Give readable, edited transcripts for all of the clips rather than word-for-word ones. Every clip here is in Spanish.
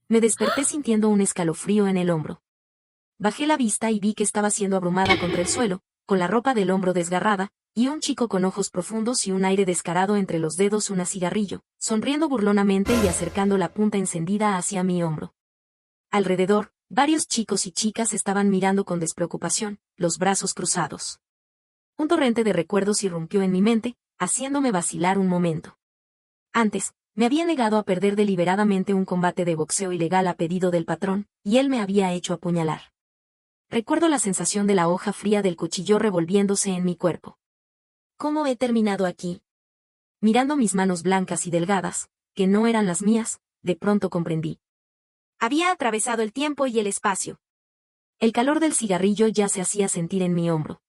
Me desperté sintiendo un escalofrío en el hombro. Bajé la vista y vi que estaba siendo abrumada contra el suelo, con la ropa del hombro desgarrada, y un chico con ojos profundos y un aire descarado entre los dedos un cigarrillo, sonriendo burlonamente y acercando la punta encendida hacia mi hombro. Alrededor, varios chicos y chicas estaban mirando con despreocupación, los brazos cruzados. Un torrente de recuerdos irrumpió en mi mente, haciéndome vacilar un momento. Antes, me había negado a perder deliberadamente un combate de boxeo ilegal a pedido del patrón, y él me había hecho apuñalar. Recuerdo la sensación de la hoja fría del cuchillo revolviéndose en mi cuerpo. ¿Cómo he terminado aquí? Mirando mis manos blancas y delgadas, que no eran las mías, de pronto comprendí. Había atravesado el tiempo y el espacio. El calor del cigarrillo ya se hacía sentir en mi hombro.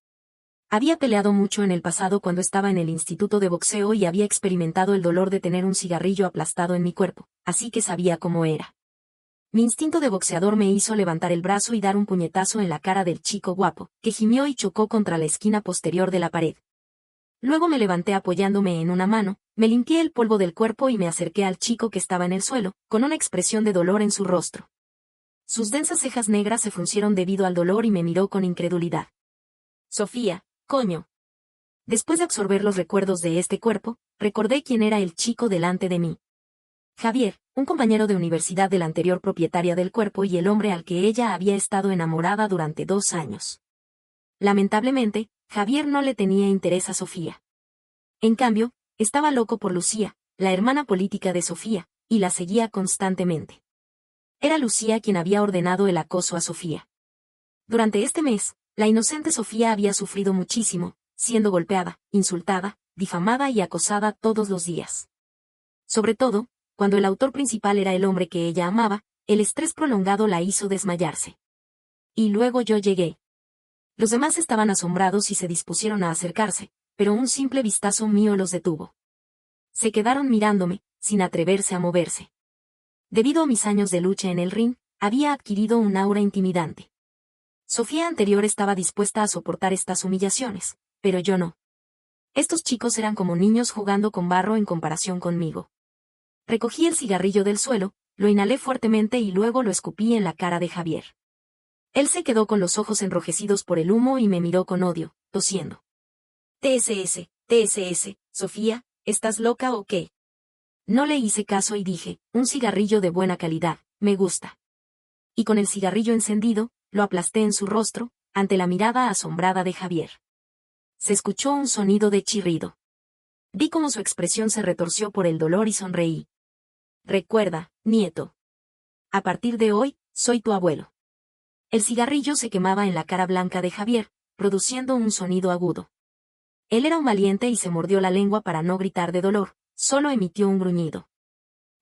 Había peleado mucho en el pasado cuando estaba en el instituto de boxeo y había experimentado el dolor de tener un cigarrillo aplastado en mi cuerpo, así que sabía cómo era. Mi instinto de boxeador me hizo levantar el brazo y dar un puñetazo en la cara del chico guapo, que gimió y chocó contra la esquina posterior de la pared. Luego me levanté apoyándome en una mano, me limpié el polvo del cuerpo y me acerqué al chico que estaba en el suelo, con una expresión de dolor en su rostro. Sus densas cejas negras se fruncieron debido al dolor y me miró con incredulidad. Sofía, coño. Después de absorber los recuerdos de este cuerpo, recordé quién era el chico delante de mí. Javier, un compañero de universidad de la anterior propietaria del cuerpo y el hombre al que ella había estado enamorada durante 2 años. Lamentablemente, Javier no le tenía interés a Sofía. En cambio, estaba loco por Lucía, la hermana política de Sofía, y la seguía constantemente. Era Lucía quien había ordenado el acoso a Sofía. Durante este mes, la inocente Sofía había sufrido muchísimo, siendo golpeada, insultada, difamada y acosada todos los días. Sobre todo, cuando el autor principal era el hombre que ella amaba, el estrés prolongado la hizo desmayarse. Y luego yo llegué. Los demás estaban asombrados y se dispusieron a acercarse, pero un simple vistazo mío los detuvo. Se quedaron mirándome, sin atreverse a moverse. Debido a mis años de lucha en el ring, había adquirido un aura intimidante. Sofía anterior estaba dispuesta a soportar estas humillaciones, pero yo no. Estos chicos eran como niños jugando con barro en comparación conmigo. Recogí el cigarrillo del suelo, lo inhalé fuertemente y luego lo escupí en la cara de Javier. Él se quedó con los ojos enrojecidos por el humo y me miró con odio, tosiendo. TSS, Sofía, ¿estás loca o qué? No le hice caso y dije, un cigarrillo de buena calidad, me gusta. Y con el cigarrillo encendido, lo aplasté en su rostro, ante la mirada asombrada de Javier. Se escuchó un sonido de chirrido. Vi cómo su expresión se retorció por el dolor y sonreí. Recuerda, nieto. A partir de hoy, soy tu abuelo. El cigarrillo se quemaba en la cara blanca de Javier, produciendo un sonido agudo. Él era un valiente y se mordió la lengua para no gritar de dolor, solo emitió un gruñido.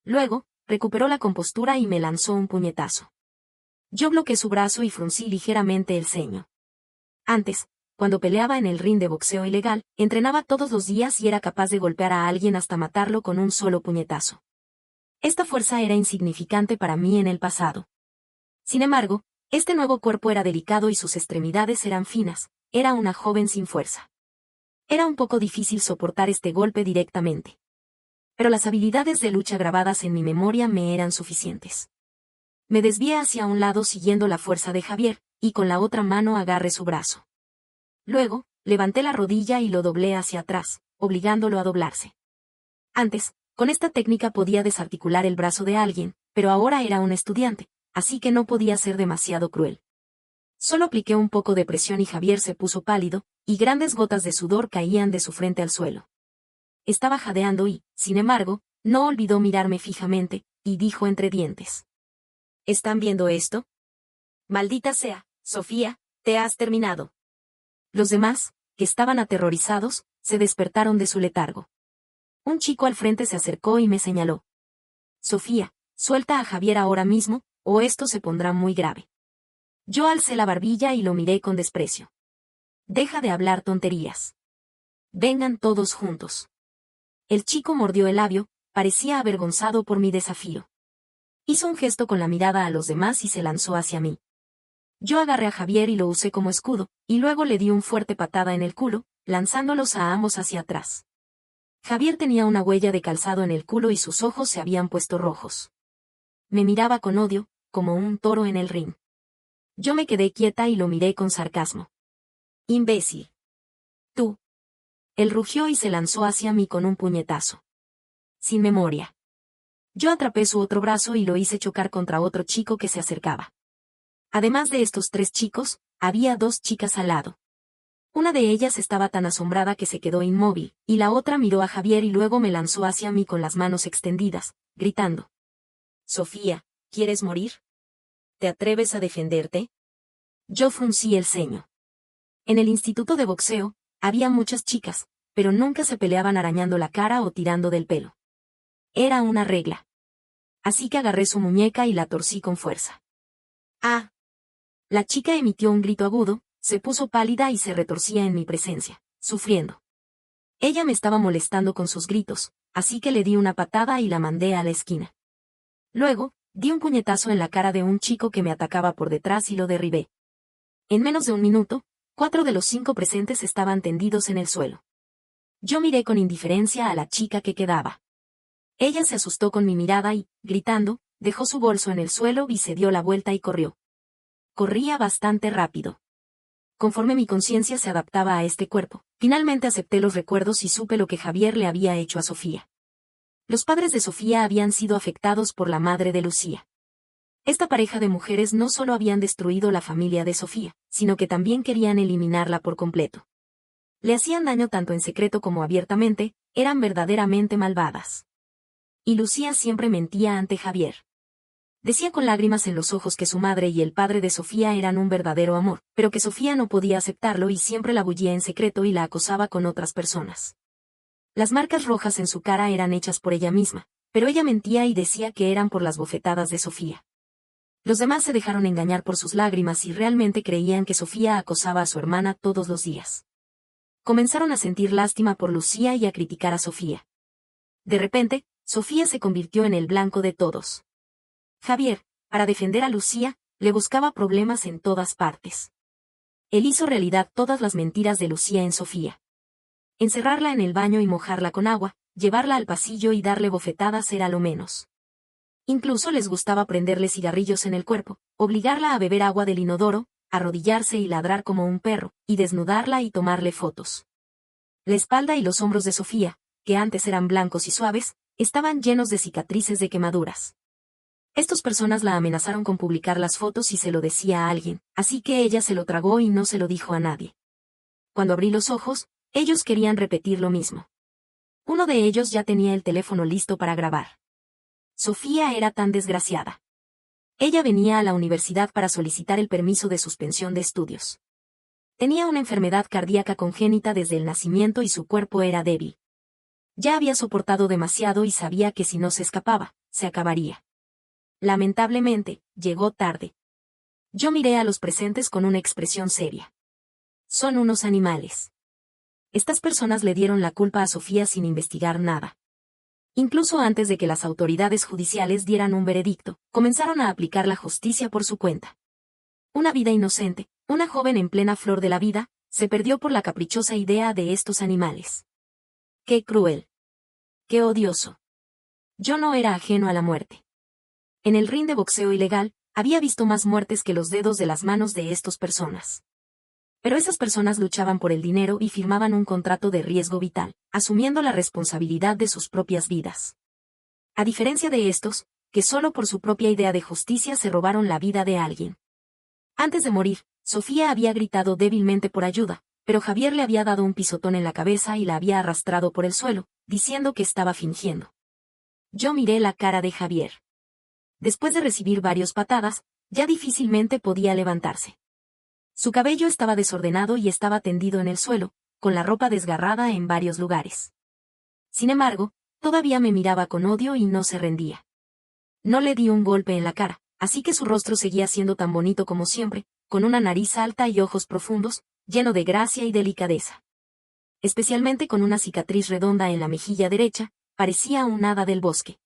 Luego, recuperó la compostura y me lanzó un puñetazo. Yo bloqueé su brazo y fruncí ligeramente el ceño. Antes, cuando peleaba en el ring de boxeo ilegal, entrenaba todos los días y era capaz de golpear a alguien hasta matarlo con un solo puñetazo. Esta fuerza era insignificante para mí en el pasado. Sin embargo, este nuevo cuerpo era delicado y sus extremidades eran finas, era una joven sin fuerza. Era un poco difícil soportar este golpe directamente. Pero las habilidades de lucha grabadas en mi memoria me eran suficientes. Me desvié hacia un lado siguiendo la fuerza de Javier, y con la otra mano agarré su brazo. Luego, levanté la rodilla y lo doblé hacia atrás, obligándolo a doblarse. Antes, con esta técnica podía desarticular el brazo de alguien, pero ahora era un estudiante, así que no podía ser demasiado cruel. Solo apliqué un poco de presión y Javier se puso pálido, y grandes gotas de sudor caían de su frente al suelo. Estaba jadeando y, sin embargo, no olvidó mirarme fijamente, y dijo entre dientes. ¿Están viendo esto? Maldita sea, Sofía, te has terminado. Los demás, que estaban aterrorizados, se despertaron de su letargo. Un chico al frente se acercó y me señaló. Sofía, suelta a Javier ahora mismo, o esto se pondrá muy grave. Yo alcé la barbilla y lo miré con desprecio. Deja de hablar tonterías. Vengan todos juntos. El chico mordió el labio, parecía avergonzado por mi desafío. Hizo un gesto con la mirada a los demás y se lanzó hacia mí. Yo agarré a Javier y lo usé como escudo, y luego le di un fuerte patada en el culo, lanzándolos a ambos hacia atrás. Javier tenía una huella de calzado en el culo y sus ojos se habían puesto rojos. me miraba con odio, como un toro en el ring. Yo me quedé quieta y lo miré con sarcasmo. «Imbécil. Tú». Él rugió y se lanzó hacia mí con un puñetazo. Sin memoria. Yo atrapé su otro brazo y lo hice chocar contra otro chico que se acercaba. Además de estos 3 chicos, había 2 chicas al lado. Una de ellas estaba tan asombrada que se quedó inmóvil, y la otra miró a Javier y luego me lanzó hacia mí con las manos extendidas, gritando. «Sofía, ¿quieres morir? ¿Te atreves a defenderte?». Yo fruncí el ceño. En el instituto de boxeo, había muchas chicas, pero nunca se peleaban arañando la cara o tirando del pelo. Era una regla. Así que agarré su muñeca y la torcí con fuerza. ¡Ah! La chica emitió un grito agudo, se puso pálida y se retorcía en mi presencia, sufriendo. Ella me estaba molestando con sus gritos, así que le di una patada y la mandé a la esquina. Luego, di un puñetazo en la cara de un chico que me atacaba por detrás y lo derribé. En menos de un minuto, 4 de los 5 presentes estaban tendidos en el suelo. Yo miré con indiferencia a la chica que quedaba. Ella se asustó con mi mirada y, gritando, dejó su bolso en el suelo y se dio la vuelta y corrió. Corría bastante rápido. Conforme mi conciencia se adaptaba a este cuerpo, finalmente acepté los recuerdos y supe lo que Javier le había hecho a Sofía. Los padres de Sofía habían sido afectados por la madre de Lucía. Esta pareja de mujeres no solo habían destruido la familia de Sofía, sino que también querían eliminarla por completo. Le hacían daño tanto en secreto como abiertamente, eran verdaderamente malvadas. Y Lucía siempre mentía ante Javier. Decía con lágrimas en los ojos que su madre y el padre de Sofía eran un verdadero amor, pero que Sofía no podía aceptarlo y siempre la bullía en secreto y la acosaba con otras personas. Las marcas rojas en su cara eran hechas por ella misma, pero ella mentía y decía que eran por las bofetadas de Sofía. Los demás se dejaron engañar por sus lágrimas y realmente creían que Sofía acosaba a su hermana todos los días. Comenzaron a sentir lástima por Lucía y a criticar a Sofía. De repente, Sofía se convirtió en el blanco de todos. Javier, para defender a Lucía, le buscaba problemas en todas partes. Él hizo realidad todas las mentiras de Lucía en Sofía. Encerrarla en el baño y mojarla con agua, llevarla al pasillo y darle bofetadas era lo menos. Incluso les gustaba prenderle cigarrillos en el cuerpo, obligarla a beber agua del inodoro, arrodillarse y ladrar como un perro, y desnudarla y tomarle fotos. La espalda y los hombros de Sofía, que antes eran blancos y suaves, estaban llenos de cicatrices de quemaduras. Estas personas la amenazaron con publicar las fotos si se lo decía a alguien, así que ella se lo tragó y no se lo dijo a nadie. Cuando abrí los ojos, ellos querían repetir lo mismo. Uno de ellos ya tenía el teléfono listo para grabar. Sofía era tan desgraciada. Ella venía a la universidad para solicitar el permiso de suspensión de estudios. Tenía una enfermedad cardíaca congénita desde el nacimiento y su cuerpo era débil. Ya había soportado demasiado y sabía que si no se escapaba, se acabaría. Lamentablemente, llegó tarde. Yo miré a los presentes con una expresión seria. Son unos animales. Estas personas le dieron la culpa a Sofía sin investigar nada. Incluso antes de que las autoridades judiciales dieran un veredicto, comenzaron a aplicar la justicia por su cuenta. Una vida inocente, una joven en plena flor de la vida, se perdió por la caprichosa idea de estos animales. ¡Qué cruel! ¡Qué odioso! Yo no era ajeno a la muerte. En el ring de boxeo ilegal, había visto más muertes que los dedos de las manos de estas personas. Pero esas personas luchaban por el dinero y firmaban un contrato de riesgo vital, asumiendo la responsabilidad de sus propias vidas. A diferencia de estos, que solo por su propia idea de justicia se robaron la vida de alguien. Antes de morir, Sofía había gritado débilmente por ayuda, pero Javier le había dado un pisotón en la cabeza y la había arrastrado por el suelo, diciendo que estaba fingiendo. Yo miré la cara de Javier. Después de recibir varias patadas, ya difícilmente podía levantarse. Su cabello estaba desordenado y estaba tendido en el suelo, con la ropa desgarrada en varios lugares. Sin embargo, todavía me miraba con odio y no se rendía. No le di un golpe en la cara, así que su rostro seguía siendo tan bonito como siempre, con una nariz alta y ojos profundos, lleno de gracia y delicadeza. Especialmente con una cicatriz redonda en la mejilla derecha, parecía un hada del bosque.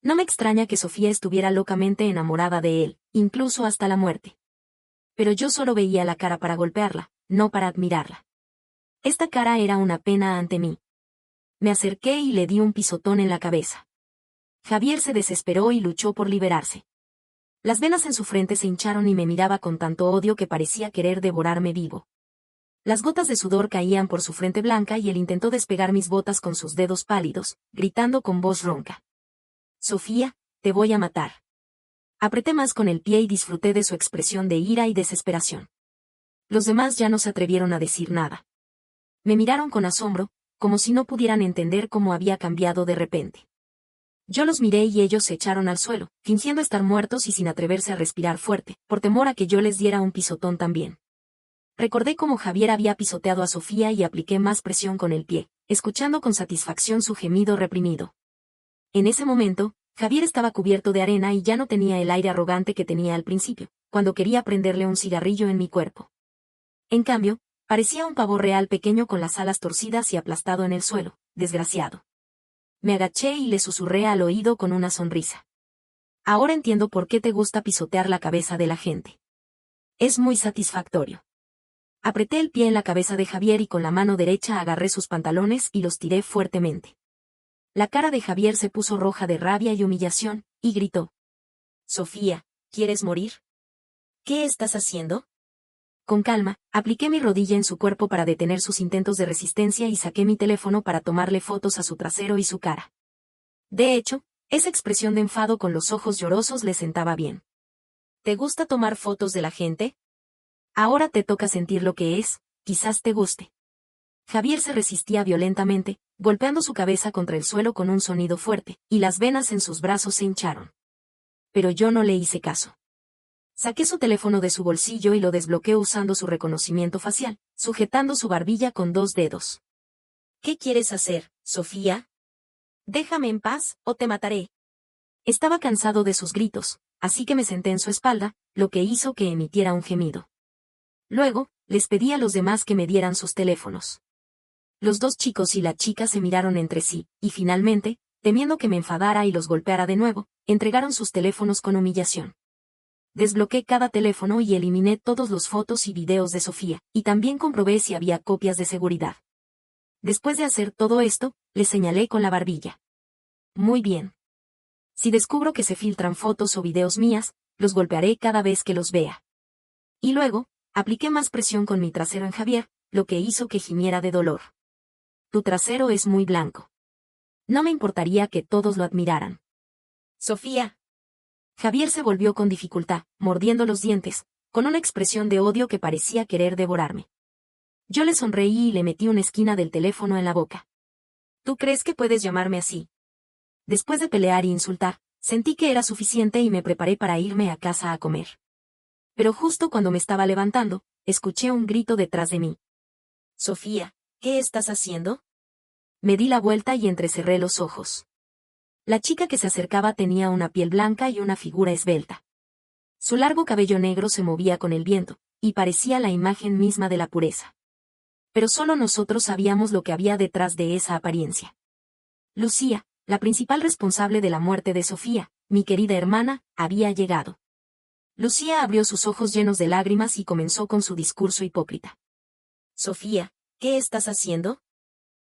No me extraña que Sofía estuviera locamente enamorada de él, incluso hasta la muerte. Pero yo solo veía la cara para golpearla, no para admirarla. Esta cara era una pena ante mí. Me acerqué y le di un pisotón en la cabeza. Javier se desesperó y luchó por liberarse. Las venas en su frente se hincharon y me miraba con tanto odio que parecía querer devorarme vivo. Las gotas de sudor caían por su frente blanca y él intentó despegar mis botas con sus dedos pálidos, gritando con voz ronca. Sofía, te voy a matar. Apreté más con el pie y disfruté de su expresión de ira y desesperación. Los demás ya no se atrevieron a decir nada. Me miraron con asombro, como si no pudieran entender cómo había cambiado de repente. Yo los miré y ellos se echaron al suelo, fingiendo estar muertos y sin atreverse a respirar fuerte, por temor a que yo les diera un pisotón también. Recordé cómo Javier había pisoteado a Sofía y apliqué más presión con el pie, escuchando con satisfacción su gemido reprimido. En ese momento, Javier estaba cubierto de arena y ya no tenía el aire arrogante que tenía al principio, cuando quería prenderle un cigarrillo en mi cuerpo. En cambio, parecía un pavo real pequeño con las alas torcidas y aplastado en el suelo, desgraciado. Me agaché y le susurré al oído con una sonrisa. Ahora entiendo por qué te gusta pisotear la cabeza de la gente. Es muy satisfactorio. Apreté el pie en la cabeza de Javier y con la mano derecha agarré sus pantalones y los tiré fuertemente. La cara de Javier se puso roja de rabia y humillación, y gritó. Sofía, ¿quieres morir? ¿Qué estás haciendo? Con calma, apliqué mi rodilla en su cuerpo para detener sus intentos de resistencia y saqué mi teléfono para tomarle fotos a su trasero y su cara. De hecho, esa expresión de enfado con los ojos llorosos le sentaba bien. ¿Te gusta tomar fotos de la gente? Ahora te toca sentir lo que es, quizás te guste. Javier se resistía violentamente, golpeando su cabeza contra el suelo con un sonido fuerte, y las venas en sus brazos se hincharon. Pero yo no le hice caso. Saqué su teléfono de su bolsillo y lo desbloqueé usando su reconocimiento facial, sujetando su barbilla con 2 dedos. ¿Qué quieres hacer, Sofía? Déjame en paz, o te mataré. Estaba cansado de sus gritos, así que me senté en su espalda, lo que hizo que emitiera un gemido. Luego, les pedí a los demás que me dieran sus teléfonos. Los 2 chicos y la chica se miraron entre sí, y finalmente, temiendo que me enfadara y los golpeara de nuevo, entregaron sus teléfonos con humillación. Desbloqueé cada teléfono y eliminé todos los fotos y videos de Sofía, y también comprobé si había copias de seguridad. Después de hacer todo esto, le señalé con la barbilla. Muy bien. Si descubro que se filtran fotos o videos mías, los golpearé cada vez que los vea. Y luego, apliqué más presión con mi trasero en Javier, lo que hizo que gimiera de dolor. Tu trasero es muy blanco. No me importaría que todos lo admiraran. Sofía. Javier se volvió con dificultad, mordiendo los dientes, con una expresión de odio que parecía querer devorarme. Yo le sonreí y le metí una esquina del teléfono en la boca. ¿Tú crees que puedes llamarme así? Después de pelear y insultar, sentí que era suficiente y me preparé para irme a casa a comer. Pero justo cuando me estaba levantando, escuché un grito detrás de mí. Sofía, ¿qué estás haciendo? Me di la vuelta y entrecerré los ojos. La chica que se acercaba tenía una piel blanca y una figura esbelta. Su largo cabello negro se movía con el viento, y parecía la imagen misma de la pureza. Pero solo nosotros sabíamos lo que había detrás de esa apariencia. Lucía, la principal responsable de la muerte de Sofía, mi querida hermana, había llegado. Lucía abrió sus ojos llenos de lágrimas y comenzó con su discurso hipócrita. Sofía, ¿qué estás haciendo?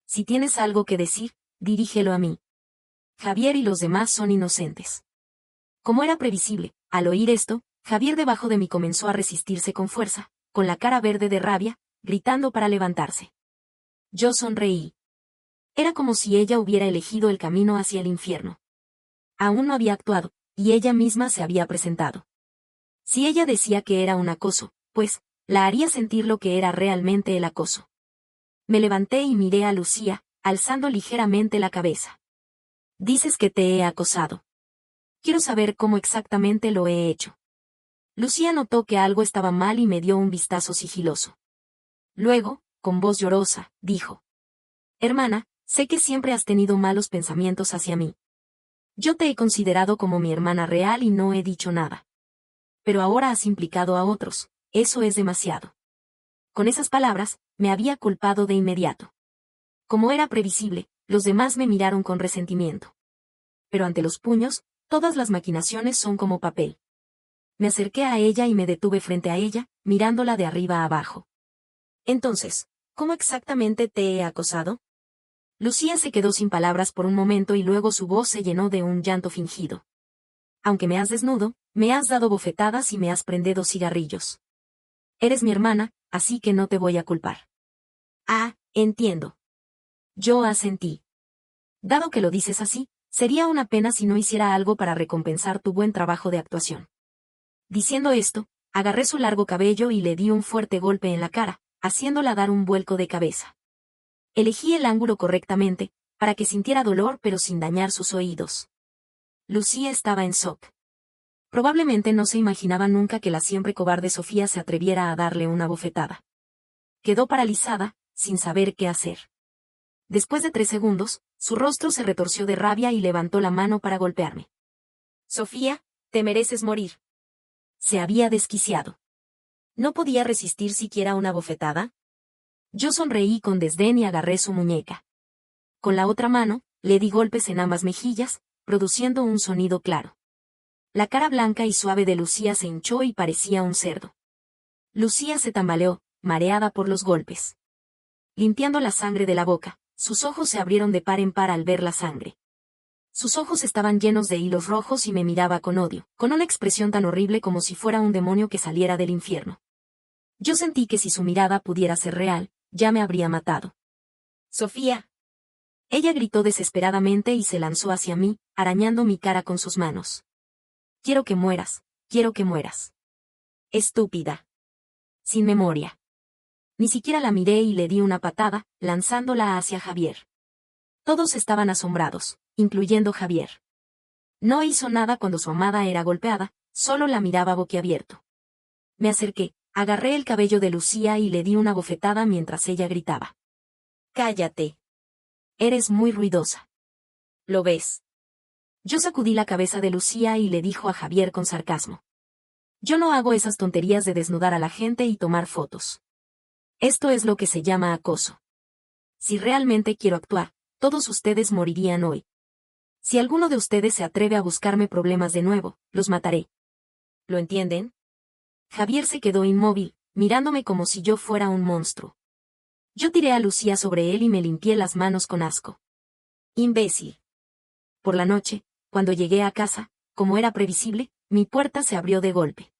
Si tienes algo que decir, dirígelo a mí. Javier y los demás son inocentes. Como era previsible, al oír esto, Javier debajo de mí comenzó a resistirse con fuerza, con la cara verde de rabia, gritando para levantarse. Yo sonreí. Era como si ella hubiera elegido el camino hacia el infierno. Aún no había actuado, y ella misma se había presentado. Si ella decía que era un acoso, pues, la haría sentir lo que era realmente el acoso. Me levanté y miré a Lucía, alzando ligeramente la cabeza. Dices que te he acosado. Quiero saber cómo exactamente lo he hecho. Lucía notó que algo estaba mal y me dio un vistazo sigiloso. Luego, con voz llorosa, dijo. Hermana, sé que siempre has tenido malos pensamientos hacia mí. Yo te he considerado como mi hermana real y no he dicho nada. Pero ahora has implicado a otros, eso es demasiado. Con esas palabras, me había culpado de inmediato. Como era previsible, los demás me miraron con resentimiento. Pero ante los puños, todas las maquinaciones son como papel. Me acerqué a ella y me detuve frente a ella, mirándola de arriba a abajo. Entonces, ¿cómo exactamente te he acosado? Lucía se quedó sin palabras por un momento y luego su voz se llenó de un llanto fingido. Aunque me has desnudo, me has dado bofetadas y me has prendido cigarrillos. Eres mi hermana, así que no te voy a culpar. Ah, entiendo. Yo asentí. Dado que lo dices así, sería una pena si no hiciera algo para recompensar tu buen trabajo de actuación. Diciendo esto, agarré su largo cabello y le di un fuerte golpe en la cara, haciéndola dar un vuelco de cabeza. Elegí el ángulo correctamente, para que sintiera dolor pero sin dañar sus oídos. Lucía estaba en shock. Probablemente no se imaginaba nunca que la siempre cobarde Sofía se atreviera a darle una bofetada. Quedó paralizada, sin saber qué hacer. Después de 3 segundos, su rostro se retorció de rabia y levantó la mano para golpearme. Sofía, te mereces morir. Se había desquiciado. ¿No podía resistir siquiera una bofetada? Yo sonreí con desdén y agarré su muñeca. Con la otra mano, le di golpes en ambas mejillas, produciendo un sonido claro. La cara blanca y suave de Lucía se hinchó y parecía un cerdo. Lucía se tambaleó, mareada por los golpes. Limpiando la sangre de la boca, sus ojos se abrieron de par en par al ver la sangre. Sus ojos estaban llenos de hilos rojos y me miraba con odio, con una expresión tan horrible como si fuera un demonio que saliera del infierno. Yo sentí que si su mirada pudiera ser real, ya me habría matado. Sofía. Ella gritó desesperadamente y se lanzó hacia mí, arañando mi cara con sus manos. Quiero que mueras, quiero que mueras. Estúpida. Sin memoria. Ni siquiera la miré y le di una patada, lanzándola hacia Javier. Todos estaban asombrados, incluyendo Javier. No hizo nada cuando su amada era golpeada, solo la miraba boquiabierto. Me acerqué, agarré el cabello de Lucía y le di una bofetada mientras ella gritaba. Cállate. Eres muy ruidosa. ¿Lo ves? Yo sacudí la cabeza de Lucía y le dijo a Javier con sarcasmo. Yo no hago esas tonterías de desnudar a la gente y tomar fotos. Esto es lo que se llama acoso. Si realmente quiero actuar, todos ustedes morirían hoy. Si alguno de ustedes se atreve a buscarme problemas de nuevo, los mataré. ¿Lo entienden? Javier se quedó inmóvil, mirándome como si yo fuera un monstruo. Yo tiré a Lucía sobre él y me limpié las manos con asco. Imbécil. Por la noche, cuando llegué a casa, como era previsible, mi puerta se abrió de golpe.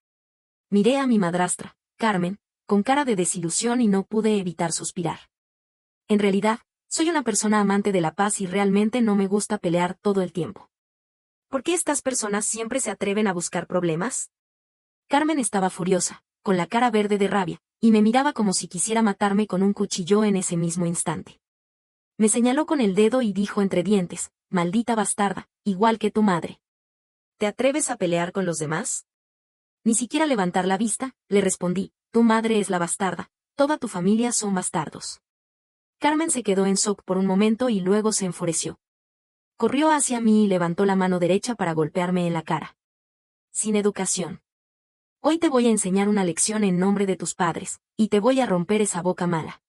Miré a mi madrastra, Carmen, con cara de desilusión y no pude evitar suspirar. En realidad, soy una persona amante de la paz y realmente no me gusta pelear todo el tiempo. ¿Por qué estas personas siempre se atreven a buscar problemas? Carmen estaba furiosa, con la cara verde de rabia, y me miraba como si quisiera matarme con un cuchillo en ese mismo instante. Me señaló con el dedo y dijo entre dientes, maldita bastarda, igual que tu madre. ¿Te atreves a pelear con los demás? Ni siquiera levantar la vista, le respondí, tu madre es la bastarda, toda tu familia son bastardos. Carmen se quedó en shock por un momento y luego se enfureció. Corrió hacia mí y levantó la mano derecha para golpearme en la cara. Sin educación. Hoy te voy a enseñar una lección en nombre de tus padres, y te voy a romper esa boca mala.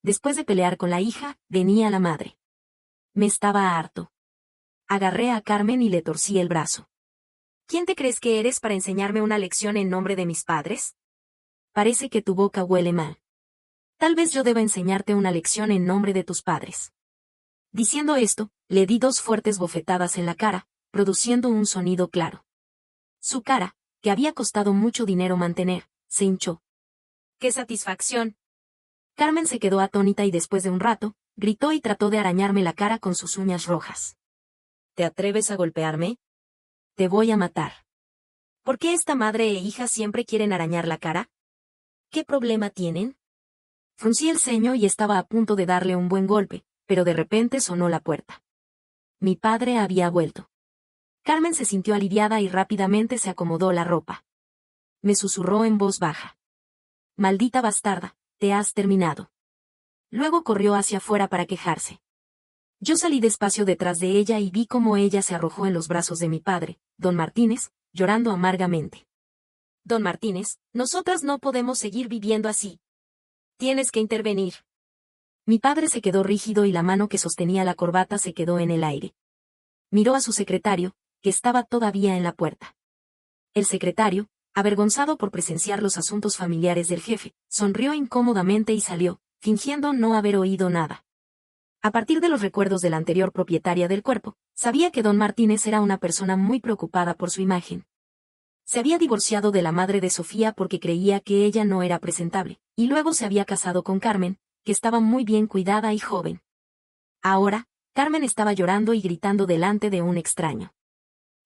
Después de pelear con la hija, venía la madre. Me estaba harto. Agarré a Carmen y le torcí el brazo. ¿Quién te crees que eres para enseñarme una lección en nombre de mis padres? Parece que tu boca huele mal. Tal vez yo deba enseñarte una lección en nombre de tus padres. Diciendo esto, le di 2 fuertes bofetadas en la cara, produciendo un sonido claro. Su cara, que había costado mucho dinero mantener, se hinchó. ¡Qué satisfacción! Carmen se quedó atónita y después de un rato, gritó y trató de arañarme la cara con sus uñas rojas. ¿Te atreves a golpearme? Te voy a matar. ¿Por qué esta madre e hija siempre quieren arañar la cara? ¿Qué problema tienen? Fruncí el ceño y estaba a punto de darle un buen golpe, pero de repente sonó la puerta. Mi padre había vuelto. Carmen se sintió aliviada y rápidamente se acomodó la ropa. Me susurró en voz baja. Maldita bastarda, te has terminado. Luego corrió hacia afuera para quejarse. Yo salí despacio detrás de ella y vi cómo ella se arrojó en los brazos de mi padre, don Martínez, llorando amargamente. Don Martínez, nosotras no podemos seguir viviendo así. Tienes que intervenir. Mi padre se quedó rígido y la mano que sostenía la corbata se quedó en el aire. Miró a su secretario, que estaba todavía en la puerta. El secretario, avergonzado por presenciar los asuntos familiares del jefe, sonrió incómodamente y salió, fingiendo no haber oído nada. A partir de los recuerdos de la anterior propietaria del cuerpo, sabía que don Martínez era una persona muy preocupada por su imagen. Se había divorciado de la madre de Sofía porque creía que ella no era presentable, y luego se había casado con Carmen, que estaba muy bien cuidada y joven. Ahora, Carmen estaba llorando y gritando delante de un extraño.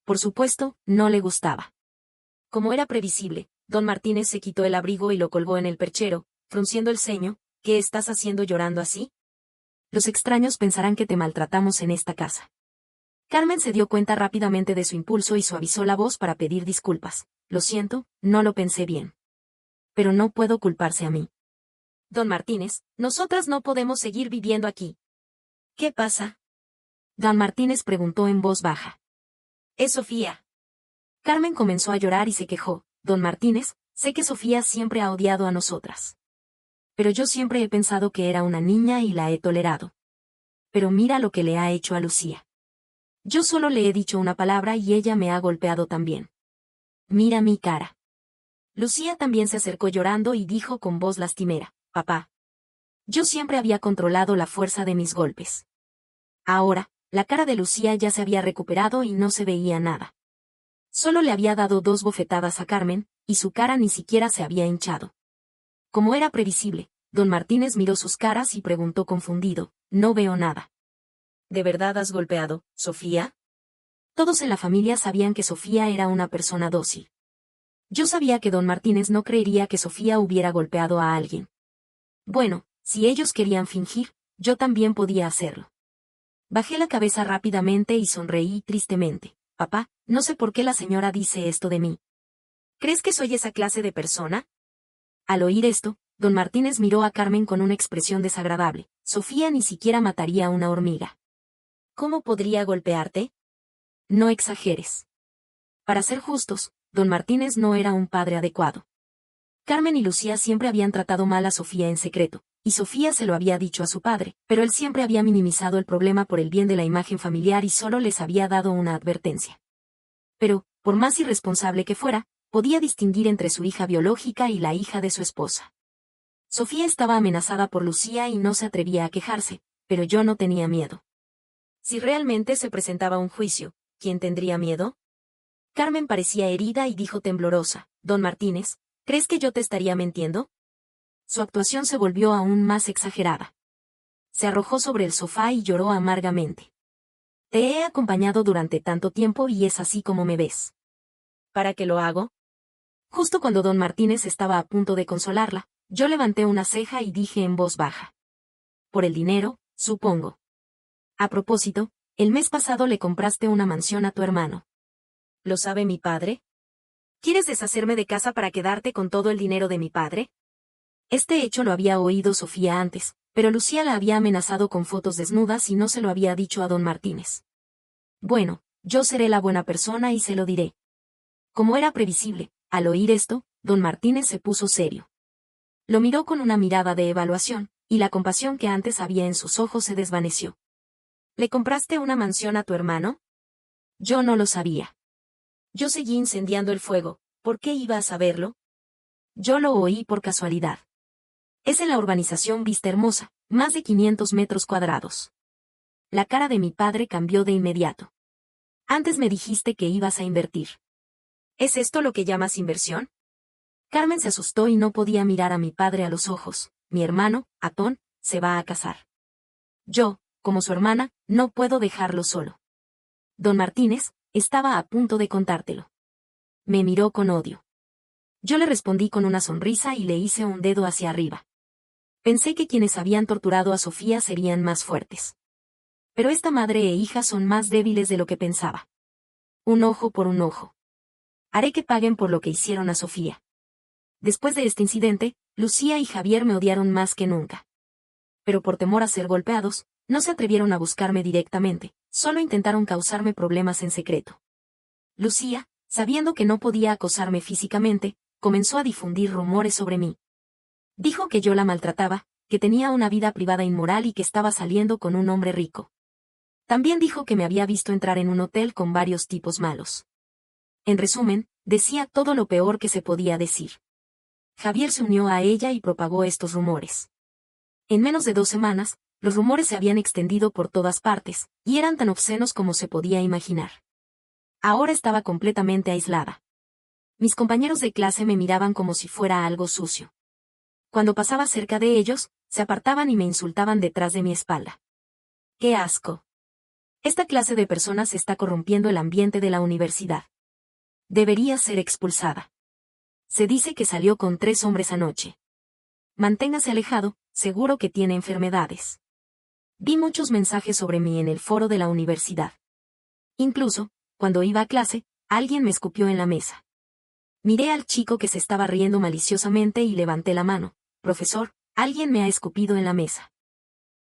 Por supuesto, no le gustaba. Como era previsible, don Martínez se quitó el abrigo y lo colgó en el perchero, frunciendo el ceño. ¿Qué estás haciendo llorando así? Los extraños pensarán que te maltratamos en esta casa. Carmen se dio cuenta rápidamente de su impulso y suavizó la voz para pedir disculpas. Lo siento, no lo pensé bien. Pero no puedo culparse a mí. Don Martínez, nosotras no podemos seguir viviendo aquí. ¿Qué pasa? Don Martínez preguntó en voz baja. Es Sofía. Carmen comenzó a llorar y se quejó. Don Martínez, sé que Sofía siempre ha odiado a nosotras. Pero yo siempre he pensado que era una niña y la he tolerado. Pero mira lo que le ha hecho a Lucía. Yo solo le he dicho una palabra y ella me ha golpeado también. Mira mi cara. Lucía también se acercó llorando y dijo con voz lastimera, papá. Yo siempre había controlado la fuerza de mis golpes. Ahora, la cara de Lucía ya se había recuperado y no se veía nada. Solo le había dado 2 bofetadas a Carmen, y su cara ni siquiera se había hinchado. Como era previsible, don Martínez miró sus caras y preguntó confundido, no veo nada. ¿De verdad has golpeado, Sofía? Todos en la familia sabían que Sofía era una persona dócil. Yo sabía que don Martínez no creería que Sofía hubiera golpeado a alguien. Bueno, si ellos querían fingir, yo también podía hacerlo. Bajé la cabeza rápidamente y sonreí tristemente. Papá, no sé por qué la señora dice esto de mí. ¿Crees que soy esa clase de persona? Al oír esto, don Martínez miró a Carmen con una expresión desagradable. Sofía ni siquiera mataría a una hormiga. ¿Cómo podría golpearte? No exageres. Para ser justos, don Martínez no era un padre adecuado. Carmen y Lucía siempre habían tratado mal a Sofía en secreto, y Sofía se lo había dicho a su padre, pero él siempre había minimizado el problema por el bien de la imagen familiar y solo les había dado una advertencia. Pero, por más irresponsable que fuera, podía distinguir entre su hija biológica y la hija de su esposa. Sofía estaba amenazada por Lucía y no se atrevía a quejarse, pero yo no tenía miedo. Si realmente se presentaba un juicio, ¿quién tendría miedo? Carmen parecía herida y dijo temblorosa, Don Martínez, ¿crees que yo te estaría mintiendo? Su actuación se volvió aún más exagerada. Se arrojó sobre el sofá y lloró amargamente. Te he acompañado durante tanto tiempo y es así como me ves. ¿Para qué lo hago? Justo cuando don Martínez estaba a punto de consolarla, yo levanté una ceja y dije en voz baja. Por el dinero, supongo. A propósito, el mes pasado le compraste una mansión a tu hermano. ¿Lo sabe mi padre? ¿Quieres deshacerme de casa para quedarte con todo el dinero de mi padre? Este hecho lo había oído Sofía antes, pero Lucía la había amenazado con fotos desnudas y no se lo había dicho a don Martínez. Bueno, yo seré la buena persona y se lo diré. Como era previsible, al oír esto, don Martínez se puso serio. Lo miró con una mirada de evaluación, y la compasión que antes había en sus ojos se desvaneció. ¿Le compraste una mansión a tu hermano? Yo no lo sabía. Yo seguí incendiando el fuego, ¿por qué iba a saberlo? Yo lo oí por casualidad. Es en la urbanización Vista Hermosa, más de 500 metros cuadrados. La cara de mi padre cambió de inmediato. Antes me dijiste que ibas a invertir. ¿Es esto lo que llamas inversión? Carmen se asustó y no podía mirar a mi padre a los ojos. Mi hermano, Atón, se va a casar. Yo, como su hermana, no puedo dejarlo solo. Don Martínez, estaba a punto de contártelo. Me miró con odio. Yo le respondí con una sonrisa y le hice un dedo hacia arriba. Pensé que quienes habían torturado a Sofía serían más fuertes. Pero esta madre e hija son más débiles de lo que pensaba. Un ojo por un ojo. Haré que paguen por lo que hicieron a Sofía. Después de este incidente, Lucía y Javier me odiaron más que nunca. Pero por temor a ser golpeados, no se atrevieron a buscarme directamente, solo intentaron causarme problemas en secreto. Lucía, sabiendo que no podía acosarme físicamente, comenzó a difundir rumores sobre mí. Dijo que yo la maltrataba, que tenía una vida privada inmoral y que estaba saliendo con un hombre rico. También dijo que me había visto entrar en un hotel con varios tipos malos. En resumen, decía todo lo peor que se podía decir. Javier se unió a ella y propagó estos rumores. En menos de 2 semanas, Los rumores se habían extendido por todas partes, y eran tan obscenos como se podía imaginar. Ahora estaba completamente aislada. Mis compañeros de clase me miraban como si fuera algo sucio. Cuando pasaba cerca de ellos, se apartaban y me insultaban detrás de mi espalda. ¡Qué asco! Esta clase de personas está corrompiendo el ambiente de la universidad. Debería ser expulsada. Se dice que salió con 3 hombres anoche. Manténgase alejado, seguro que tiene enfermedades. Vi muchos mensajes sobre mí en el foro de la universidad. Incluso, cuando iba a clase, alguien me escupió en la mesa. Miré al chico que se estaba riendo maliciosamente y levanté la mano. Profesor, alguien me ha escupido en la mesa.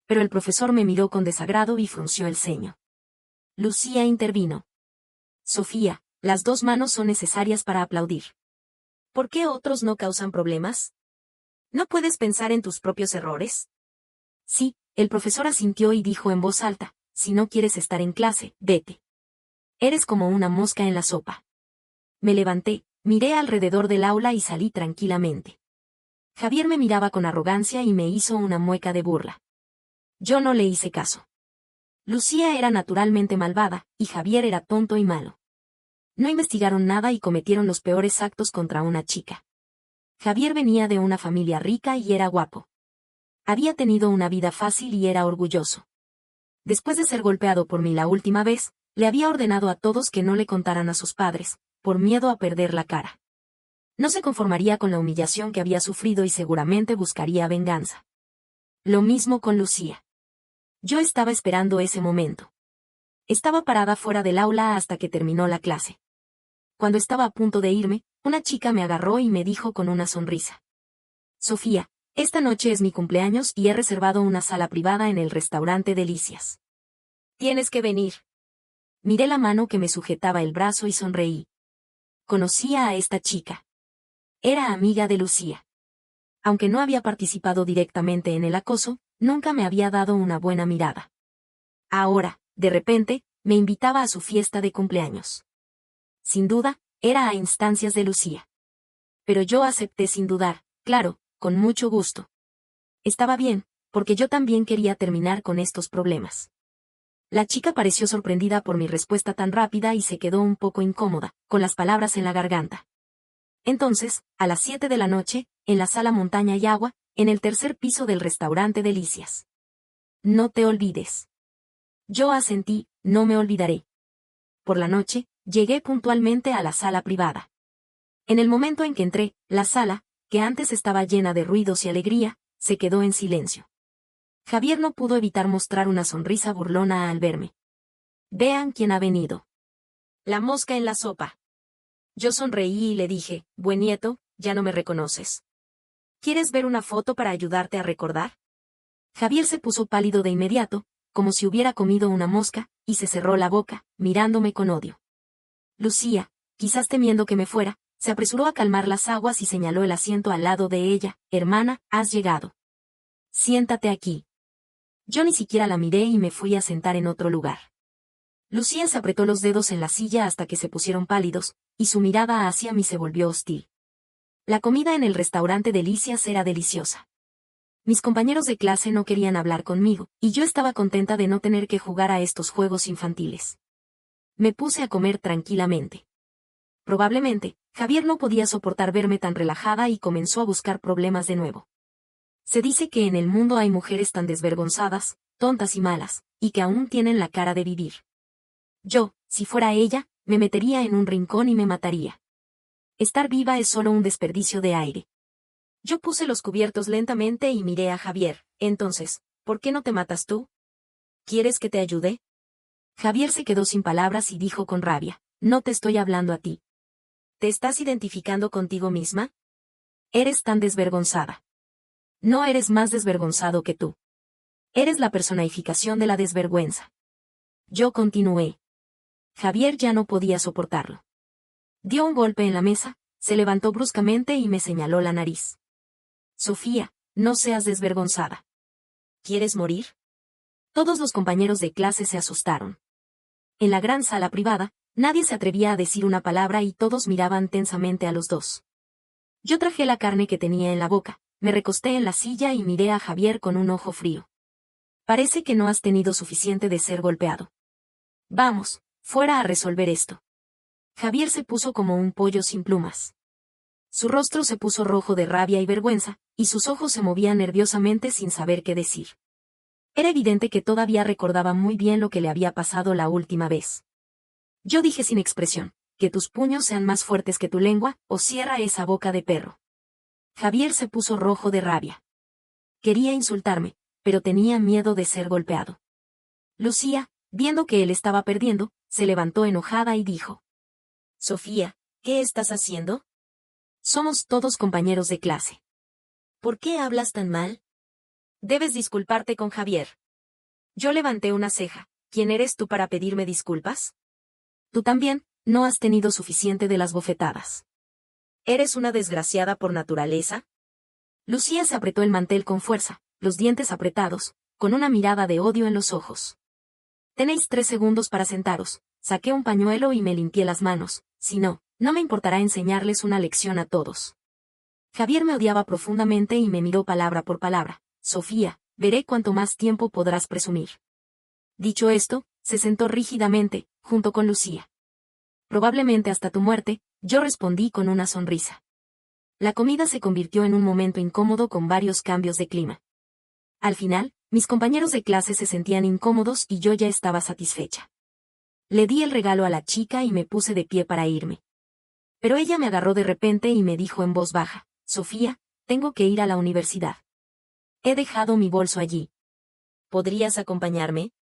Pero el profesor me miró con desagrado y frunció el ceño. Lucía intervino. Sofía, las 2 manos son necesarias para aplaudir. ¿Por qué otros no causan problemas? ¿No puedes pensar en tus propios errores? Sí, el profesor asintió y dijo en voz alta, si no quieres estar en clase, vete. Eres como una mosca en la sopa. Me levanté, miré alrededor del aula y salí tranquilamente. Javier me miraba con arrogancia y me hizo una mueca de burla. Yo no le hice caso. Lucía era naturalmente malvada, y Javier era tonto y malo. No investigaron nada y cometieron los peores actos contra una chica. Javier venía de una familia rica y era guapo. Había tenido una vida fácil y era orgulloso. Después de ser golpeado por mí la última vez, le había ordenado a todos que no le contaran a sus padres, por miedo a perder la cara. No se conformaría con la humillación que había sufrido y seguramente buscaría venganza. Lo mismo con Lucía. Yo estaba esperando ese momento. Estaba parada fuera del aula hasta que terminó la clase. Cuando estaba a punto de irme, una chica me agarró y me dijo con una sonrisa. Sofía, esta noche es mi cumpleaños y he reservado una sala privada en el restaurante Delicias. Tienes que venir. Miré la mano que me sujetaba el brazo y sonreí. Conocía a esta chica. Era amiga de Lucía. Aunque no había participado directamente en el acoso, nunca me había dado una buena mirada. Ahora, de repente, me invitaba a su fiesta de cumpleaños. Sin duda, era a instancias de Lucía. Pero yo acepté sin dudar, claro, con mucho gusto. Estaba bien, porque yo también quería terminar con estos problemas. La chica pareció sorprendida por mi respuesta tan rápida y se quedó un poco incómoda, con las palabras en la garganta. Entonces, a las 7 de la noche, en la sala Montaña y Agua, en el 3er piso del restaurante Delicias. No te olvides. Yo asentí, no me olvidaré. Por la noche, llegué puntualmente a la sala privada. En el momento en que entré, la sala, que antes estaba llena de ruidos y alegría, se quedó en silencio. Javier no pudo evitar mostrar una sonrisa burlona al verme. Vean quién ha venido. La mosca en la sopa. Yo sonreí y le dije, buen nieto, ya no me reconoces. ¿Quieres ver una foto para ayudarte a recordar? Javier se puso pálido de inmediato, como si hubiera comido una mosca, y se cerró la boca, mirándome con odio. Lucía, quizás temiendo que me fuera, se apresuró a calmar las aguas y señaló el asiento al lado de ella. Hermana, has llegado. Siéntate aquí. Yo ni siquiera la miré y me fui a sentar en otro lugar. Lucía se apretó los dedos en la silla hasta que se pusieron pálidos, y su mirada hacia mí se volvió hostil. La comida en el restaurante Delicias era deliciosa. Mis compañeros de clase no querían hablar conmigo, y yo estaba contenta de no tener que jugar a estos juegos infantiles. Me puse a comer tranquilamente. Probablemente, Javier no podía soportar verme tan relajada y comenzó a buscar problemas de nuevo. Se dice que en el mundo hay mujeres tan desvergonzadas, tontas y malas, y que aún tienen la cara de vivir. Yo, si fuera ella, me metería en un rincón y me mataría. Estar viva es solo un desperdicio de aire. Yo puse los cubiertos lentamente y miré a Javier. Entonces, ¿por qué no te matas tú? ¿Quieres que te ayude? Javier se quedó sin palabras y dijo con rabia, no te estoy hablando a ti. ¿Te estás identificando contigo misma? Eres tan desvergonzada. No eres más desvergonzado que tú. Eres la personificación de la desvergüenza. Yo continué. Javier ya no podía soportarlo. Dio un golpe en la mesa, se levantó bruscamente y me señaló la nariz. Sofía, no seas desvergonzada. ¿Quieres morir? Todos los compañeros de clase se asustaron. En la gran sala privada, nadie se atrevía a decir una palabra y todos miraban tensamente a los dos. Yo traje la carne que tenía en la boca, me recosté en la silla y miré a Javier con un ojo frío. Parece que no has tenido suficiente de ser golpeado. Vamos, fuera a resolver esto. Javier se puso como un pollo sin plumas. Su rostro se puso rojo de rabia y vergüenza, y sus ojos se movían nerviosamente sin saber qué decir. Era evidente que todavía recordaba muy bien lo que le había pasado la última vez. Yo dije sin expresión, que tus puños sean más fuertes que tu lengua, o cierra esa boca de perro. Javier se puso rojo de rabia. Quería insultarme, pero tenía miedo de ser golpeado. Lucía, viendo que él estaba perdiendo, se levantó enojada y dijo: Sofía, ¿qué estás haciendo? Somos todos compañeros de clase. ¿Por qué hablas tan mal? Debes disculparte con Javier. Yo levanté una ceja. ¿Quién eres tú para pedirme disculpas? Tú también, no has tenido suficiente de las bofetadas. ¿Eres una desgraciada por naturaleza? Lucía se apretó el mantel con fuerza, los dientes apretados, con una mirada de odio en los ojos. Tenéis 3 segundos para sentaros. Saqué un pañuelo y me limpié las manos, si no, no me importará enseñarles una lección a todos. Javier me odiaba profundamente y me miró palabra por palabra. Sofía, veré cuánto más tiempo podrás presumir. Dicho esto, se sentó rígidamente, junto con Lucía. Probablemente hasta tu muerte, yo respondí con una sonrisa. La comida se convirtió en un momento incómodo con varios cambios de clima. Al final, mis compañeros de clase se sentían incómodos y yo ya estaba satisfecha. Le di el regalo a la chica y me puse de pie para irme. Pero ella me agarró de repente y me dijo en voz baja: Sofía, tengo que ir a la universidad. He dejado mi bolso allí. ¿Podrías acompañarme?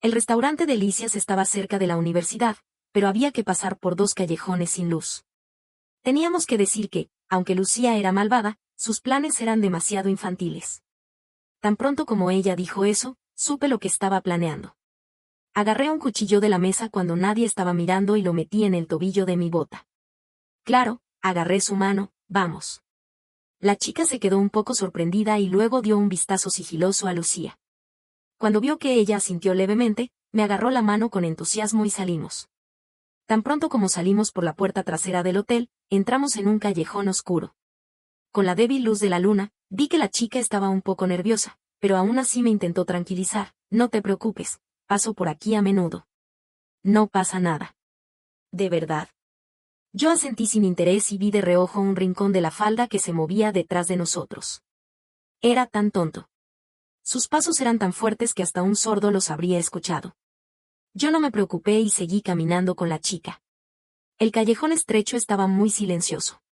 El restaurante Delicias estaba cerca de la universidad, pero había que pasar por 2 callejones sin luz. Teníamos que decir que, aunque Lucía era malvada, sus planes eran demasiado infantiles. Tan pronto como ella dijo eso, supe lo que estaba planeando. Agarré un cuchillo de la mesa cuando nadie estaba mirando y lo metí en el tobillo de mi bota. Claro, agarré su mano. Vamos. La chica se quedó un poco sorprendida y luego dio un vistazo sigiloso a Lucía. Cuando vio que ella asintió levemente, me agarró la mano con entusiasmo y salimos. Tan pronto como salimos por la puerta trasera del hotel, entramos en un callejón oscuro. Con la débil luz de la luna, vi que la chica estaba un poco nerviosa, pero aún así me intentó tranquilizar. No te preocupes, paso por aquí a menudo. No pasa nada. ¿De verdad? Yo asentí sin interés y vi de reojo un rincón de la falda que se movía detrás de nosotros. Era tan tonto. Sus pasos eran tan fuertes que hasta un sordo los habría escuchado. Yo no me preocupé y seguí caminando con la chica. El callejón estrecho estaba muy silencioso.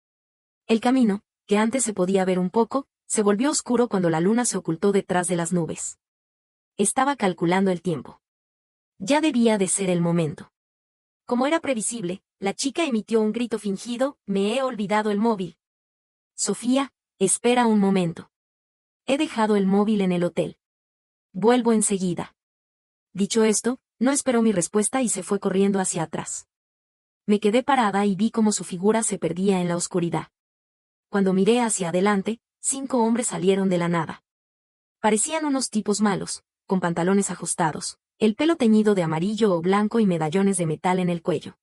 El camino, que antes se podía ver un poco, se volvió oscuro cuando la luna se ocultó detrás de las nubes. Estaba calculando el tiempo. Ya debía de ser el momento. Como era previsible, la chica emitió un grito fingido: me he olvidado el móvil. Sofía, espera un momento. He dejado el móvil en el hotel. Vuelvo enseguida. Dicho esto, no esperó mi respuesta y se fue corriendo hacia atrás. Me quedé parada y vi cómo su figura se perdía en la oscuridad. Cuando miré hacia adelante, 5 hombres salieron de la nada. Parecían unos tipos malos, con pantalones ajustados, el pelo teñido de amarillo o blanco y medallones de metal en el cuello.